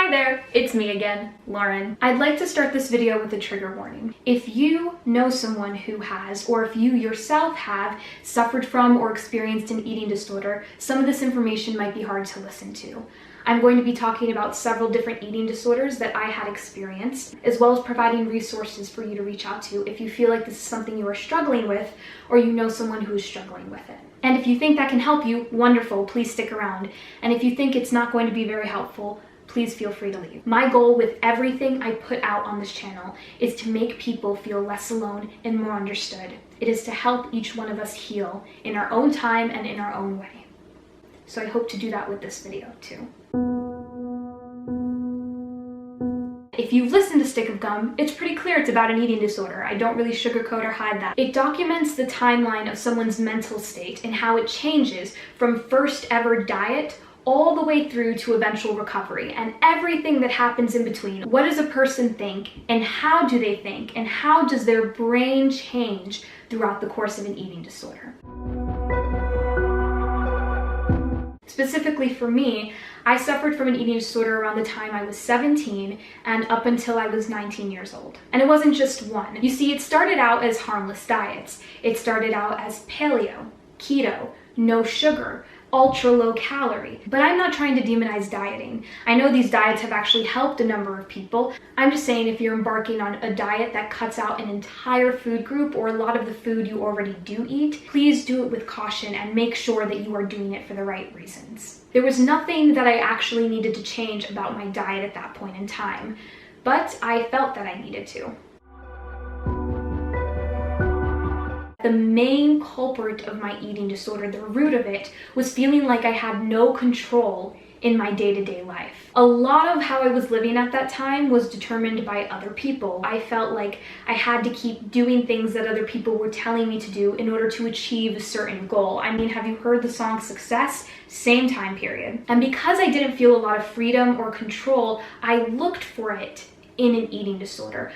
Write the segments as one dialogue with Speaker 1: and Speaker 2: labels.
Speaker 1: Hi there, it's me again, Lauren. I'd like to start this video with a trigger warning. If you know someone who has, or if you yourself have, suffered from or experienced an eating disorder, some of this information might be hard to listen to. I'm going to be talking about several different eating disorders that I had experienced, as well as providing resources for you to reach out to if you feel like this is something you are struggling with, or you know someone who is struggling with it. And if you think that can help you, wonderful, please stick around. And if you think it's not going to be very helpful, please feel free to leave. My goal with everything I put out on this channel is to make people feel less alone and more understood. It is to help each one of us heal in our own time and in our own way. So I hope to do that with this video too. If you've listened to Stick of Gum, it's pretty clear it's about an eating disorder. I don't really sugarcoat or hide that. It documents the timeline of someone's mental state and how it changes from first ever diet all the way through to eventual recovery and everything that happens in between. What does a person think, and how do they think, and how does their brain change throughout the course of an eating disorder? Specifically for me, I suffered from an eating disorder around the time I was 17 and up until I was 19 years old. And it wasn't just one. You see, it started out as harmless diets. It started out as paleo, keto, no sugar, ultra low calorie. But I'm not trying to demonize dieting. I know these diets have actually helped a number of people. I'm just saying if you're embarking on a diet that cuts out an entire food group or a lot of the food you already do eat, please do it with caution and make sure that you are doing it for the right reasons. There was nothing that I actually needed to change about my diet at that point in time, but I felt that I needed to. The main culprit of my eating disorder, the root of it, was feeling like I had no control in my day-to-day life. A lot of how I was living at that time was determined by other people. I felt like I had to keep doing things that other people were telling me to do in order to achieve a certain goal. I mean, have you heard the song Success? Same time period. And because I didn't feel a lot of freedom or control, I looked for it in an eating disorder.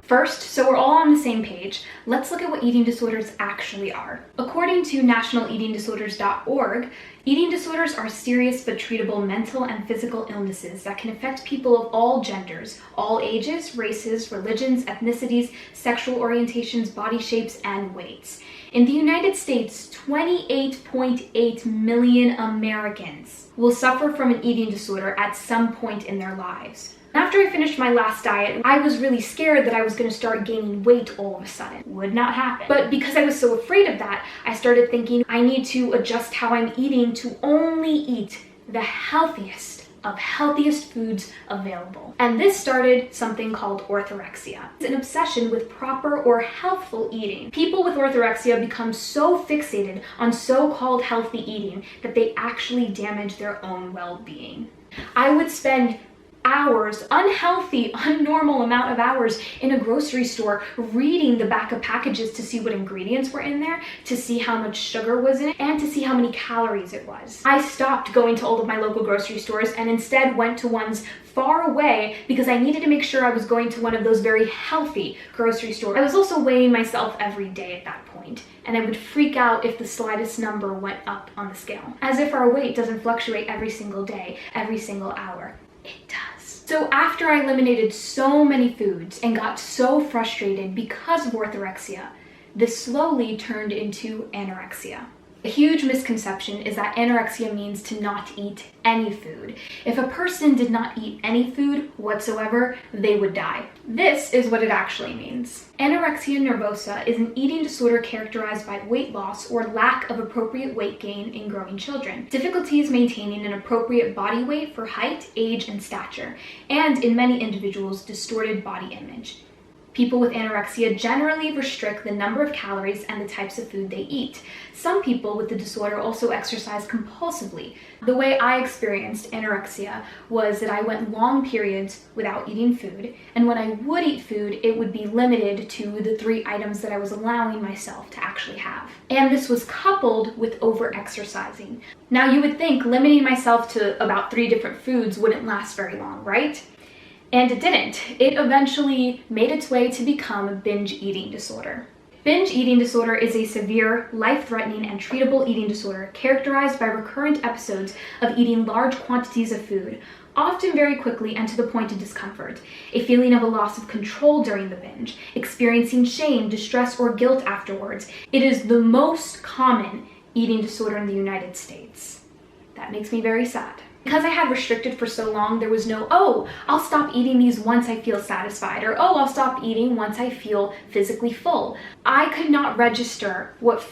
Speaker 1: First, so we're all on the same page, let's look at what eating disorders actually are. According to nationaleatingdisorders.org, eating disorders are serious but treatable mental and physical illnesses that can affect people of all genders, all ages, races, religions, ethnicities, sexual orientations, body shapes, and weights. In the United States, 28.8 million Americans will suffer from an eating disorder at some point in their lives. After I finished my last diet, I was really scared that I was going to start gaining weight all of a sudden. Would not happen. But because I was so afraid of that, I started thinking I need to adjust how I'm eating to only eat the healthiest of healthiest foods available. And this started something called orthorexia. It's an obsession with proper or healthful eating. People with orthorexia become so fixated on so-called healthy eating that they actually damage their own well-being. I would spend hours, unhealthy, unnormal amount of hours in a grocery store reading the back of packages to see what ingredients were in there, to see how much sugar was in it, and to see how many calories it was. I stopped going to all of my local grocery stores and instead went to ones far away because I needed to make sure I was going to one of those very healthy grocery stores. I was also weighing myself every day at that point, and I would freak out if the slightest number went up on the scale. As if our weight doesn't fluctuate every single day, every single hour. It does. So after I eliminated so many foods and got so frustrated because of orthorexia, this slowly turned into anorexia. A huge misconception is that anorexia means to not eat any food. If a person did not eat any food whatsoever, they would die. This is what it actually means. Anorexia nervosa is an eating disorder characterized by weight loss or lack of appropriate weight gain in growing children, difficulties maintaining an appropriate body weight for height, age, and stature, and in many individuals, distorted body image. People with anorexia generally restrict the number of calories and the types of food they eat. Some people with the disorder also exercise compulsively. The way I experienced anorexia was that I went long periods without eating food, and when I would eat food, it would be limited to the 3 items that I was allowing myself to actually have. And this was coupled with over-exercising. Now you would think limiting myself to about 3 different foods wouldn't last very long, right? And it didn't. It eventually made its way to become a binge eating disorder. Binge eating disorder is a severe, life-threatening, and treatable eating disorder characterized by recurrent episodes of eating large quantities of food, often very quickly and to the point of discomfort, a feeling of a loss of control during the binge, experiencing shame, distress, or guilt afterwards. It is the most common eating disorder in the United States. That makes me very sad. Because I had restricted for so long, there was no, oh, I'll stop eating these once I feel satisfied, or oh, I'll stop eating once I feel physically full. I could not register what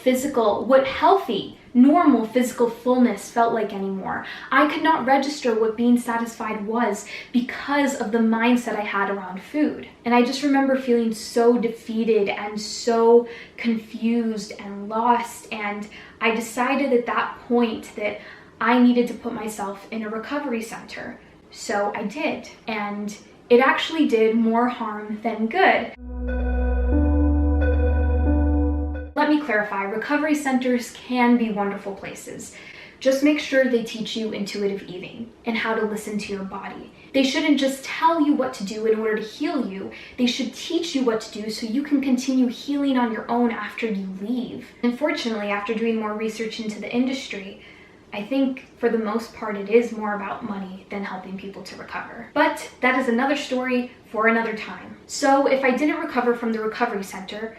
Speaker 1: healthy, normal physical fullness felt like anymore. I could not register what being satisfied was because of the mindset I had around food. And I just remember feeling so defeated and so confused and lost. And I decided at that point that I needed to put myself in a recovery center. So I did, and it actually did more harm than good. Let me clarify, recovery centers can be wonderful places. Just make sure they teach you intuitive eating and how to listen to your body. They shouldn't just tell you what to do in order to heal you. They should teach you what to do so you can continue healing on your own after you leave. Unfortunately, after doing more research into the industry, I think for the most part it is more about money than helping people to recover. But that is another story for another time. So if I didn't recover from the recovery center,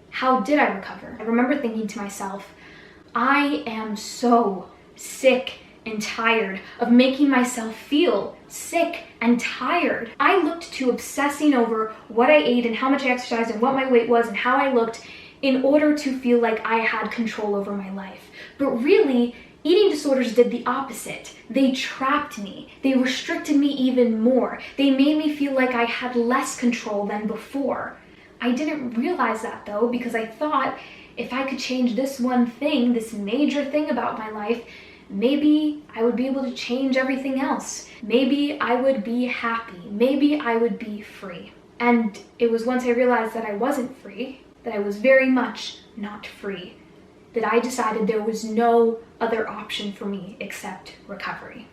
Speaker 1: how did I recover? I remember thinking to myself, I am so sick and tired of making myself feel sick and tired. I looked to obsessing over what I ate and how much I exercised and what my weight was and how I looked in order to feel like I had control over my life. But really, eating disorders did the opposite. They trapped me. They restricted me even more. They made me feel like I had less control than before. I didn't realize that though, because I thought if I could change this one thing, this major thing about my life, maybe I would be able to change everything else. Maybe I would be happy. Maybe I would be free. And it was once I realized that I wasn't free, that I was very much not free, that I decided there was no other option for me except recovery.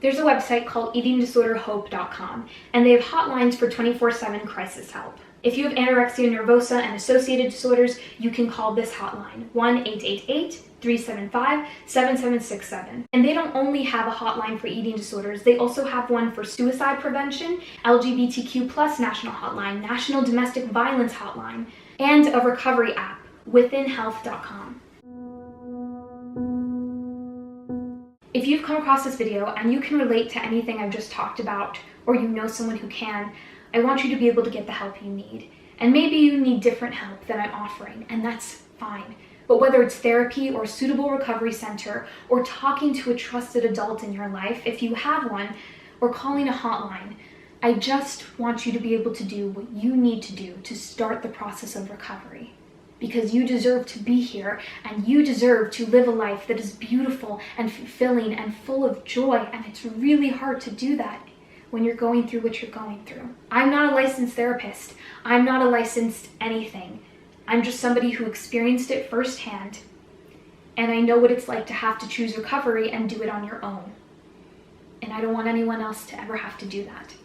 Speaker 1: There's a website called eatingdisorderhope.com, and they have hotlines for 24/7 crisis help. If you have anorexia nervosa and associated disorders, you can call this hotline, 1-888-375-7767. And they don't only have a hotline for eating disorders, they also have one for suicide prevention, LGBTQ+ national hotline, national domestic violence hotline, and a recovery app, withinhealth.com. If you've come across this video and you can relate to anything I've just talked about, or you know someone who can, I want you to be able to get the help you need. And maybe you need different help than I'm offering, and that's fine. But whether it's therapy or a suitable recovery center, or talking to a trusted adult in your life, if you have one, or calling a hotline, I just want you to be able to do what you need to do to start the process of recovery. Because you deserve to be here, and you deserve to live a life that is beautiful and fulfilling and full of joy, and it's really hard to do that when you're going through what you're going through. I'm not a licensed therapist. I'm not a licensed anything. I'm just somebody who experienced it firsthand, and I know what it's like to have to choose recovery and do it on your own. And I don't want anyone else to ever have to do that.